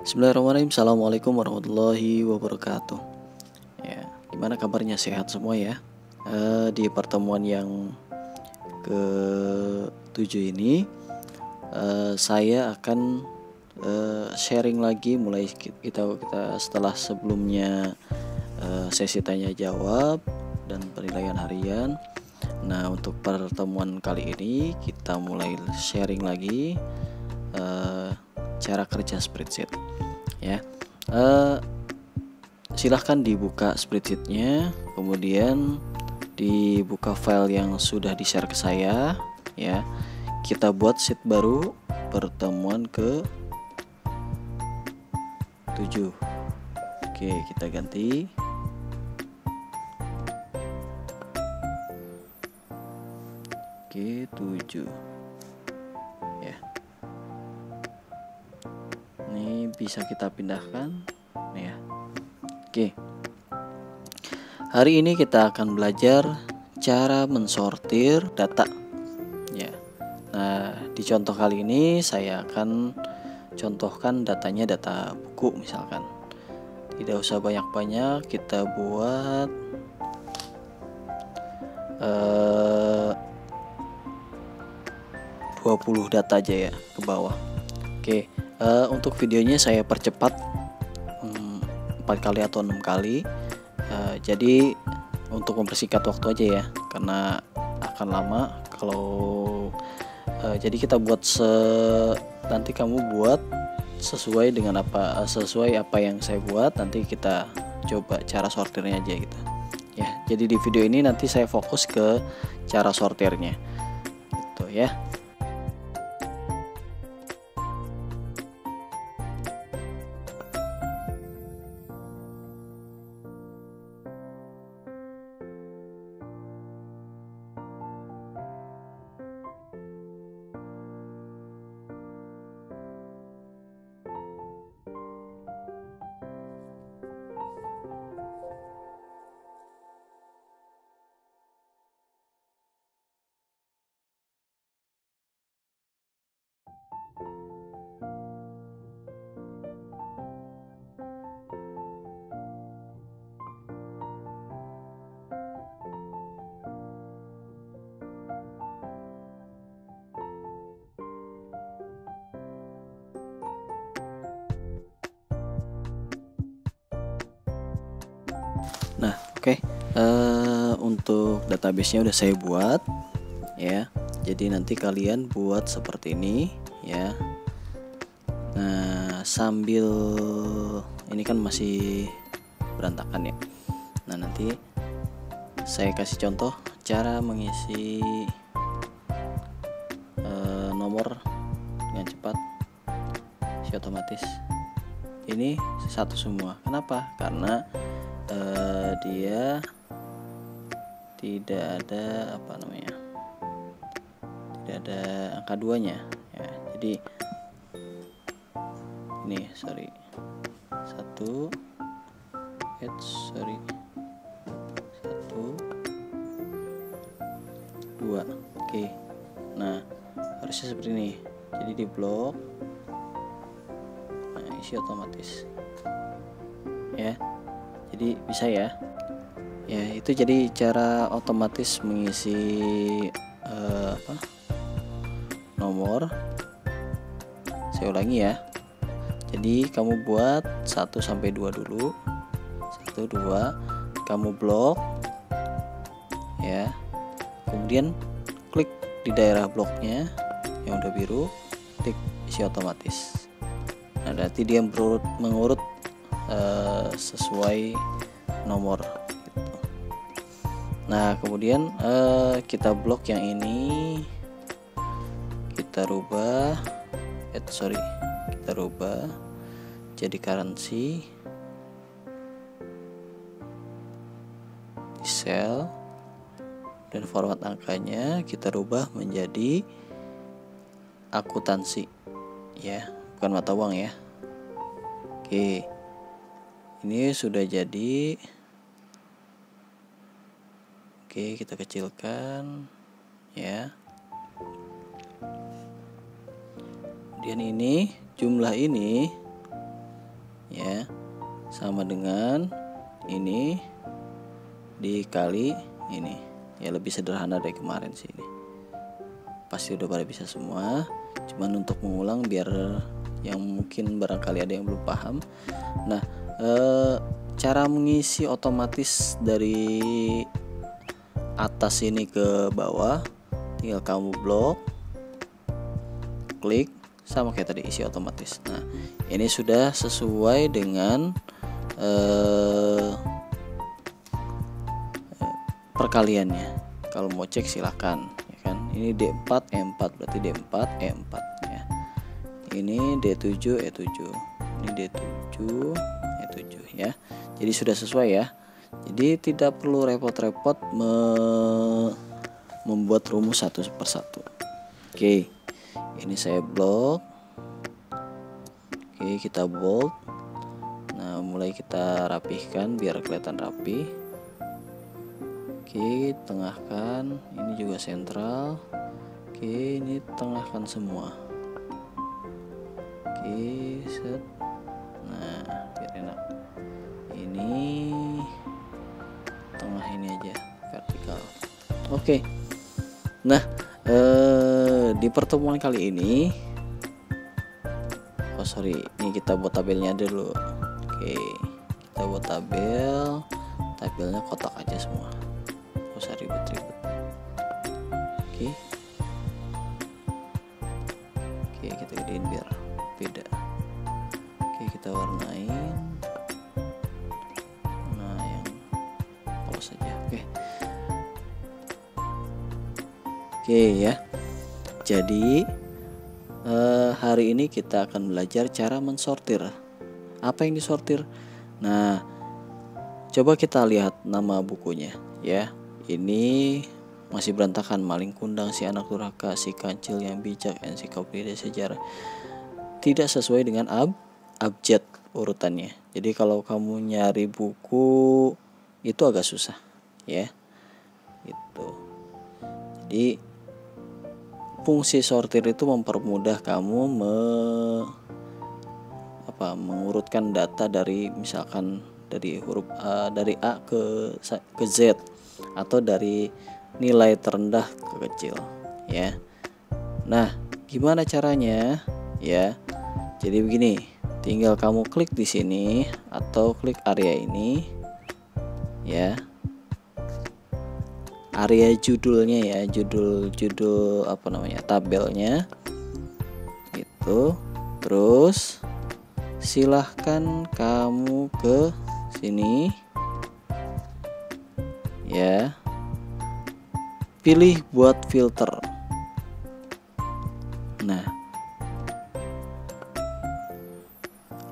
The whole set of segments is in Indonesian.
Bismillahirrahmanirrahim. Assalamualaikum warahmatullahi wabarakatuh. Ya, gimana kabarnya? Sehat semua ya? Di pertemuan yang ke-7 ini, saya akan sharing lagi. Mulai kita setelah sebelumnya sesi tanya jawab dan penilaian harian. Nah, untuk pertemuan kali ini kita mulai sharing lagi cara kerja spreadsheet ya. Silahkan dibuka spreadsheetnya, kemudian dibuka file yang sudah di share ke saya ya. Kita buat sheet baru pertemuan ke 7. Oke, kita ganti. Oke, 7 ya. Ini bisa kita pindahkan ya. Oke. Hari ini kita akan belajar cara mensortir data ya. Nah, di contoh kali ini saya akan contohkan datanya data buku misalkan. Tidak usah banyak-banyak, kita buat 20 data aja ya ke bawah. Oke. Untuk videonya saya percepat 4 kali atau 6 kali. Jadi untuk mempersingkat waktu aja ya, karena akan lama kalau jadi kita buat nanti kamu buat sesuai dengan sesuai apa yang saya buat. Nanti kita coba cara sortirnya aja gitu ya. Jadi di video ini nanti saya fokus ke cara sortirnya gitu ya. Nah, oke. Untuk database-nya udah saya buat ya. Jadi nanti kalian buat seperti ini ya. Nah, sambil ini kan masih berantakan ya. Nah, nanti saya kasih contoh cara mengisi nomor dengan cepat, otomatis. Ini satu semua. Kenapa? Karena dia tidak ada tidak ada angka 2-nya ya. Jadi ini sorry 1 2. Oke. Nah, harusnya seperti ini. Jadi di blok, nah isi otomatis ya. Jadi bisa ya. Ya, itu jadi cara otomatis mengisi nomor. Saya ulangi ya. Jadi kamu buat 1 sampai 2 dulu. 1 2, kamu blok ya. Kemudian klik di daerah bloknya yang udah biru, klik isi otomatis. Nah, berarti dia mengurut sesuai nomor gitu. Nah, kemudian kita blok yang ini, kita rubah jadi currency di sel, dan format angkanya kita rubah menjadi akuntansi ya, bukan mata uang ya. Oke, ini sudah jadi. Oke, kita kecilkan ya. Kemudian ini jumlah ini ya, sama dengan ini dikali ini. Ya lebih sederhana dari kemarin sih ini. Pasti udah pada bisa semua. Cuman untuk mengulang biar yang mungkin barangkali ada yang belum paham. Nah, cara mengisi otomatis dari atas ini ke bawah, tinggal kamu blok, klik, sama kayak tadi, isi otomatis. Nah, ini sudah sesuai dengan perkaliannya. Kalau mau cek silahkan, ya kan. Ini D4 E4 berarti D4 E4 ya. Ini D7 E7. Ini D7 E7 ya. Jadi sudah sesuai ya. Jadi tidak perlu repot-repot membuat rumus satu persatu. Oke. Ini saya blok. Oke, kita bold. Nah, mulai kita rapihkan biar kelihatan rapi. Oke, tengahkan. Ini juga sentral. Oke, ini tengahkan semua. Oke, set. Nah, biar enak. Ini tengah ini aja, vertikal. Oke. Nah, di pertemuan kali ini, ini kita buat tabelnya dulu. Oke, kita buat tabelnya kotak aja semua. Gak usah ribet-ribet. Oke, kita gedein biar beda. Oke, kita warnain. Nah, yang polos aja. Oke ya. Jadi hari ini kita akan belajar cara mensortir. Apa yang disortir? Nah, coba kita lihat nama bukunya ya. Ini masih berantakan, maling kundang, si anak durhaka, si kancil yang bijak, ensiklopedia sejarah. Tidak sesuai dengan abjad urutannya. Jadi kalau kamu nyari buku itu agak susah ya. Itu. Jadi fungsi sortir itu mempermudah kamu mengurutkan data dari misalkan dari huruf dari A ke Z atau dari nilai terendah ke kecil ya. Nah, gimana caranya ya? Jadi begini, tinggal kamu klik di sini atau klik area ini ya. Area judulnya ya, judul tabelnya gitu. Terus silahkan kamu ke sini ya, pilih buat filter. Nah,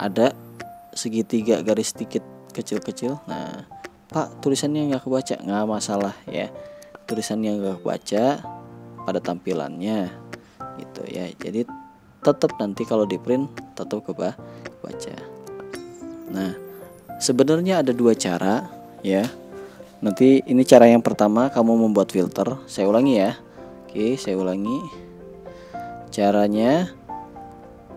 ada segitiga garis sedikit kecil-kecil. Nah, Pak, tulisannya nggak kebaca, nggak masalah ya. Tulisannya nggak kebaca pada tampilannya gitu ya. Jadi tetap nanti kalau di print tetap kebaca. Nah, sebenarnya ada dua cara ya. Nanti ini cara yang pertama, kamu membuat filter. Saya ulangi ya. Oke, saya ulangi. Caranya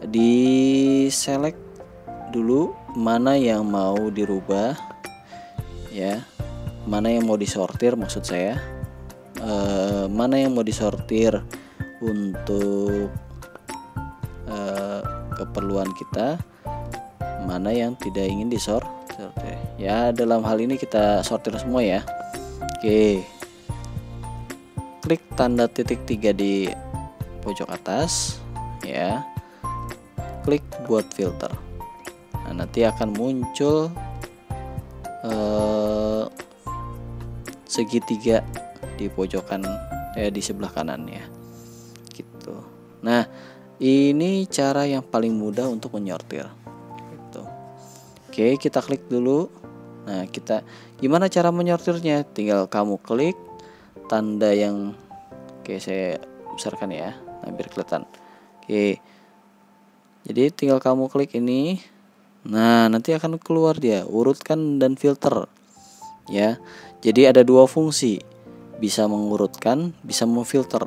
di select dulu mana yang mau dirubah ya, mana yang mau disortir maksud saya. Mana yang mau disortir untuk keperluan kita, mana yang tidak ingin disortir ya. Dalam hal ini kita sortir semua ya. Oke, klik tanda titik 3 di pojok atas ya, klik buat filter. Nah, nanti akan muncul segitiga di pojokan di sebelah kanan ya gitu. Nah, ini cara yang paling mudah untuk menyortir gitu. Oke, kita klik dulu. Nah, gimana cara menyortirnya? Tinggal kamu klik tanda yang saya besarkan ya, nah biar kelihatan. Oke, jadi tinggal kamu klik ini. Nah, nanti akan keluar dia urutkan dan filter ya. Jadi ada dua fungsi, bisa mengurutkan, bisa memfilter.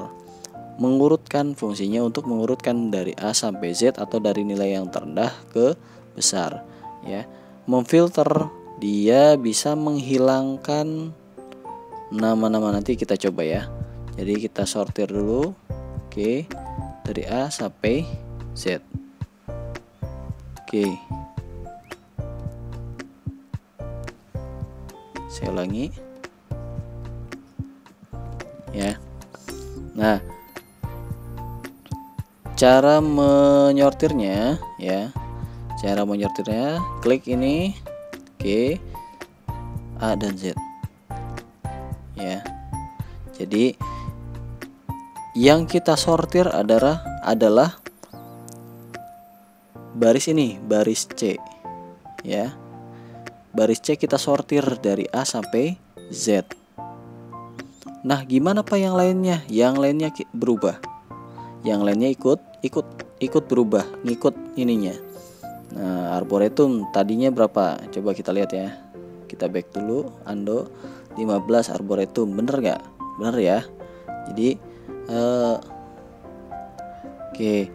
Mengurutkan fungsinya untuk mengurutkan dari A sampai Z atau dari nilai yang terendah ke besar. ya. Memfilter, dia bisa menghilangkan nama-nama. Nanti kita coba ya. Jadi kita sortir dulu. Oke, dari A sampai Z. Oke, saya ulangi ya. Nah, cara menyortirnya ya, klik ini, oke, A dan Z ya. Jadi yang kita sortir adalah baris ini, baris C ya. Baris C kita sortir dari A sampai Z. Nah, gimana Pak yang lainnya? Yang lainnya berubah. Yang lainnya ikut berubah, ngikut ininya. Nah, arboretum tadinya berapa? Coba kita lihat ya. Kita back dulu, undo 15 arboretum. Bener gak? Bener ya. Jadi oke,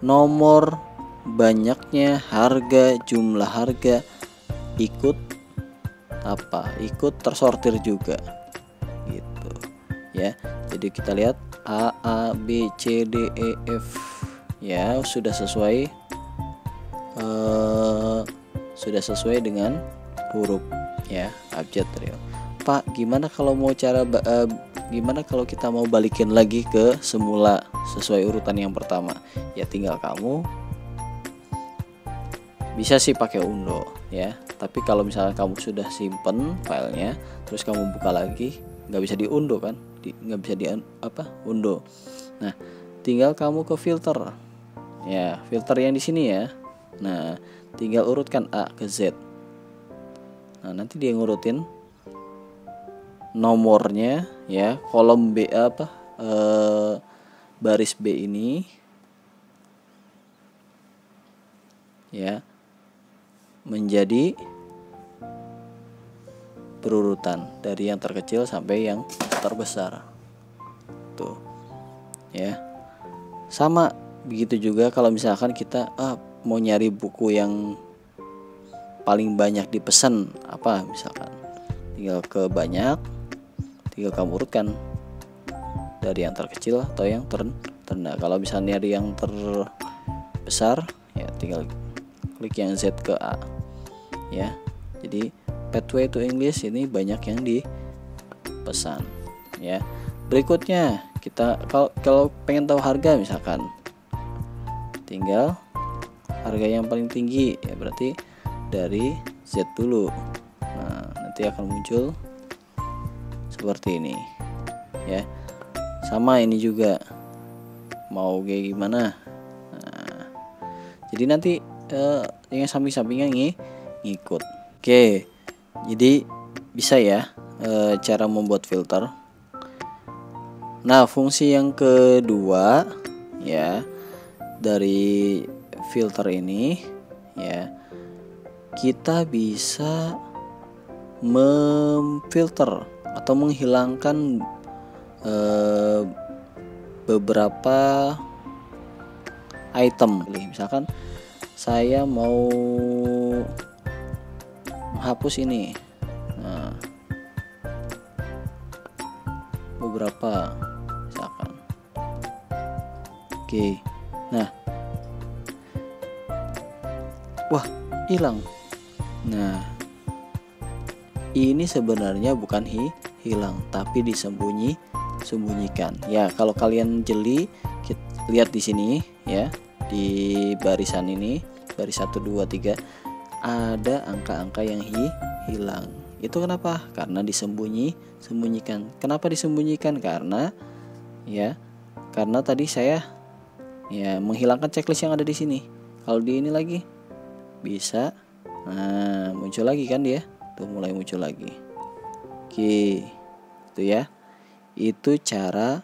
nomor banyaknya, harga, jumlah harga ikut tersortir juga gitu ya. Jadi kita lihat A B C D E F ya, sudah sesuai dengan huruf ya, abjad real. Pak, gimana kalau kita mau balikin lagi ke semula sesuai urutan yang pertama? Ya tinggal kamu bisa sih pakai undo ya. Tapi kalau misalnya kamu sudah simpen filenya, terus kamu buka lagi, nggak bisa diundo kan? Nggak bisa undo. Nah, tinggal kamu ke filter ya, filter yang di sini ya. Nah, tinggal urutkan A ke Z. Nah, nanti dia ngurutin nomornya ya, kolom B baris B ini ya, menjadi berurutan dari yang terkecil sampai yang terbesar tuh ya. Sama begitu juga kalau misalkan kita mau nyari buku yang paling banyak dipesan misalkan, tinggal ke banyak, tinggal kamu urutkan dari yang terkecil atau yang terendah. Kalau misalnya nyari yang terbesar ya, tinggal klik yang Z ke A ya. Jadi Pathway to English ini banyak yang dipesan ya. Berikutnya kita kalau pengen tahu harga, misalkan tinggal harga yang paling tinggi ya, berarti dari Z dulu. Nah, nanti akan muncul seperti ini ya. Sama ini juga mau kayak gimana. Nah, jadi nanti yang samping-sampingnya ngikut. Oke, jadi bisa ya cara membuat filter. Nah, fungsi yang kedua ya dari filter ini ya, kita bisa memfilter atau menghilangkan beberapa item. Misalkan saya mau menghapus ini, nah, beberapa misalkan. Oke, nah, wah, hilang. Nah, ini sebenarnya bukan hilang, tapi disembunyikan. Ya, kalau kalian jeli, lihat di sini ya, di barisan ini, baris 1 2 3 ada angka-angka yang hilang. Itu kenapa? Karena disembunyikan. Kenapa disembunyikan? Karena tadi saya ya menghilangkan checklist yang ada di sini. Kalau di ini lagi bisa, nah, muncul lagi kan dia. Tuh, mulai muncul lagi. Oke, itu ya. Itu cara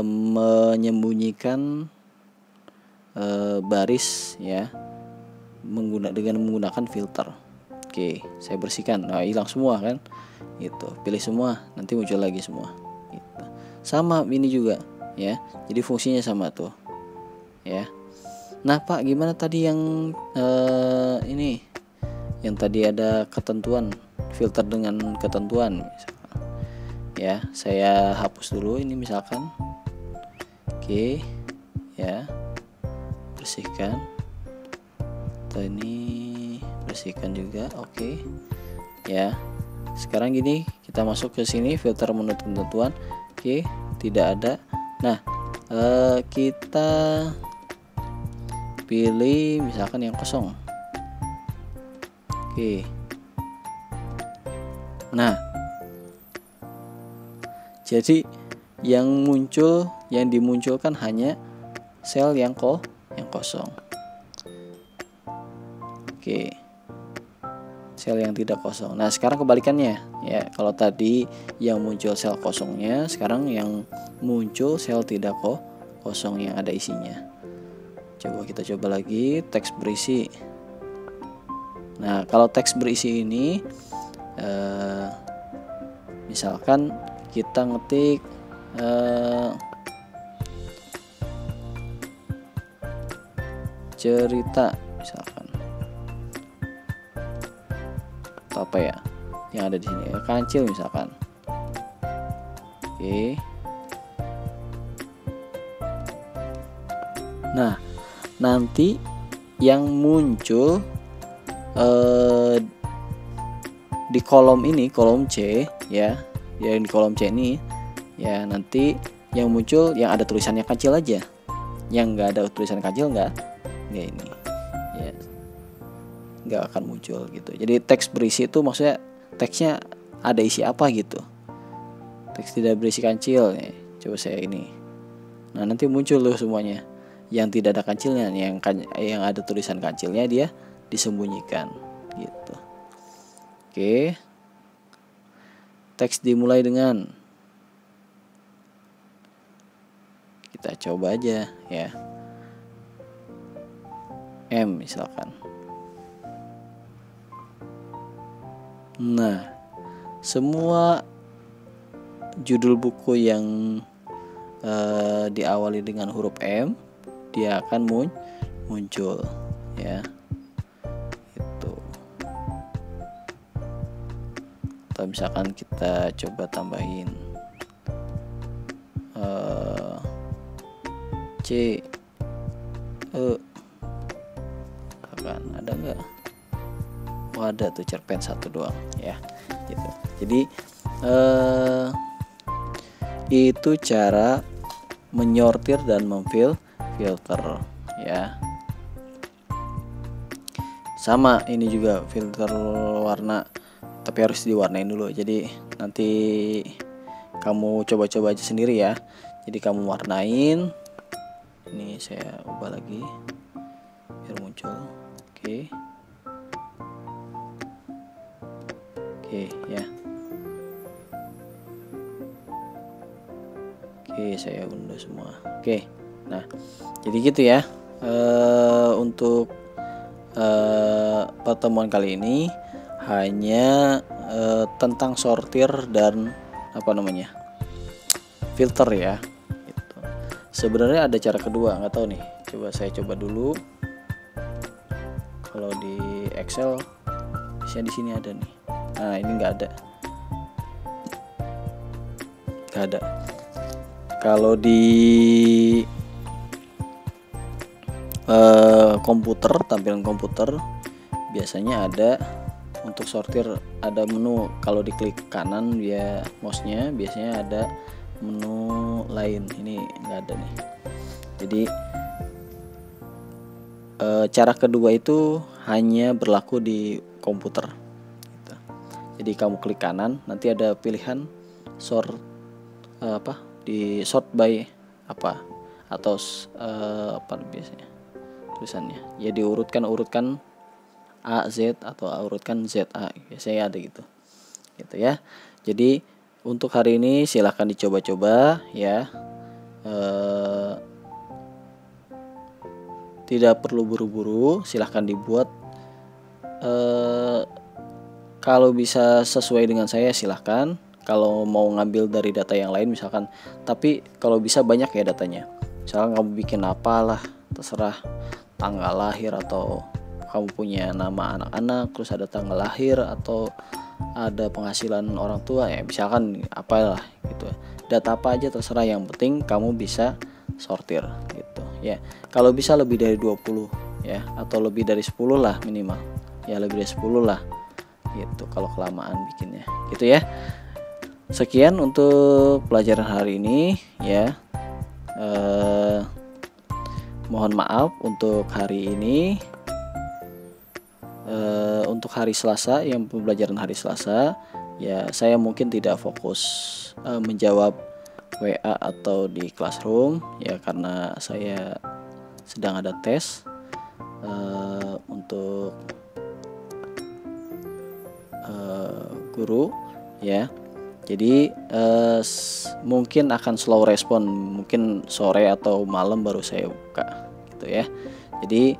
menyembunyikan baris ya, dengan menggunakan filter. Oke, saya bersihkan. Nah, hilang semua kan? Itu, pilih semua, nanti muncul lagi semua. Gitu. Sama ini juga ya. Jadi fungsinya sama tuh. Ya. Nah Pak, gimana tadi yang ini, yang tadi ada ketentuan, filter dengan ketentuan misalkan. Ya, saya hapus dulu ini misalkan. Oke, ya, bersihkan. Atau ini bersihkan juga. Oke, ya. Sekarang gini, kita masuk ke sini, filter menurut ketentuan. Oke, tidak ada. Nah, kita pilih misalkan yang kosong. Oke. Nah, jadi yang dimunculkan hanya sel yang kosong. Oke. Sel yang tidak kosong. Nah, sekarang kebalikannya ya. Kalau tadi yang muncul sel kosongnya, sekarang yang muncul sel tidak kosong yang ada isinya. Kita coba lagi teks berisi. Nah, kalau teks berisi ini misalkan kita ngetik cerita misalkan, atau apa ya yang ada di sini, kancil misalkan. Oke. Nah, nanti yang muncul di kolom ini, kolom C ya, yang di kolom C ini ya, nanti yang muncul yang ada tulisannya kancil aja. Yang nggak ada tulisan kancil nggak ini ya, nggak akan muncul gitu. Jadi teks berisi itu maksudnya teksnya ada isi apa gitu. Teks tidak berisi kancil ya. Coba saya ini. Nah, nanti muncul loh semuanya. Yang tidak ada kancilnya, yang ada tulisan kancilnya dia disembunyikan gitu. Oke. Teks dimulai dengan, kita coba aja ya, M misalkan. Nah, semua judul buku yang diawali dengan huruf M dia akan muncul ya, itu. Atau misalkan kita coba tambahin C, E, kan ada nggak? Oh, ada tuh, cerpen satu doang ya gitu. Jadi itu cara menyortir dan memfilter ya. Sama ini juga filter warna, tapi harus diwarnain dulu. Jadi nanti kamu coba-coba aja sendiri ya. Jadi kamu warnain. Ini saya ubah lagi biar muncul. Oke ya. Oke, saya unduh semua. Oke, nah jadi gitu ya. Untuk pertemuan kali ini hanya tentang sortir dan filter ya. Gitu. Sebenarnya ada cara kedua, nggak tahu nih. Saya coba dulu. Kalau di Excel, biasanya di sini ada nih. Nah, ini nggak ada. Kalau di komputer, tampilan komputer biasanya ada untuk sortir, ada menu. Kalau diklik kanan ya mouse-nya, biasanya ada menu lain. Ini nggak ada nih. Jadi cara kedua itu hanya berlaku di komputer gitu. Jadi kamu klik kanan, nanti ada pilihan sort di sort by atau biasanya tulisannya ya, diurutkan A Z atau urutkan Z A, biasanya ada gitu ya. Jadi untuk hari ini silahkan dicoba-coba ya, tidak perlu buru-buru, silahkan dibuat. Kalau bisa sesuai dengan saya silahkan. Kalau mau ngambil dari data yang lain misalkan, tapi kalau bisa banyak ya datanya. Misalkan kamu bikin apalah, terserah, tanggal lahir, atau kamu punya nama anak-anak, terus ada tanggal lahir, atau ada penghasilan orang tua ya, misalkan apalah gitu. Data apa aja terserah, yang penting kamu bisa sortir gitu ya. Kalau bisa lebih dari 20 ya, atau lebih dari 10 lah minimal. Ya lebih dari 10 lah gitu kalau kelamaan bikinnya gitu ya. Sekian untuk pelajaran hari ini ya. Mohon maaf untuk hari ini. Untuk hari Selasa, yang pembelajaran hari Selasa ya, saya mungkin tidak fokus menjawab WA atau di classroom ya, karena saya sedang ada tes untuk guru ya. Jadi mungkin akan slow respon, mungkin sore atau malam baru saya buka gitu ya. Jadi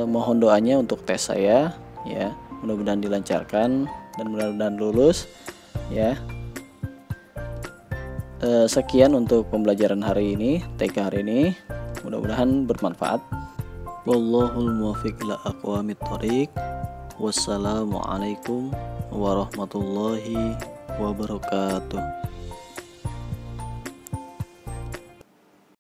mohon doanya untuk tes saya ya, mudah-mudahan dilancarkan dan mudah-mudahan lulus ya. Sekian untuk pembelajaran hari ini, TK hari ini, mudah-mudahan bermanfaat. Wallahul muwaffiq ila aqwamit thoriq. Wassalamualaikum warahmatullahi wabarakatuh.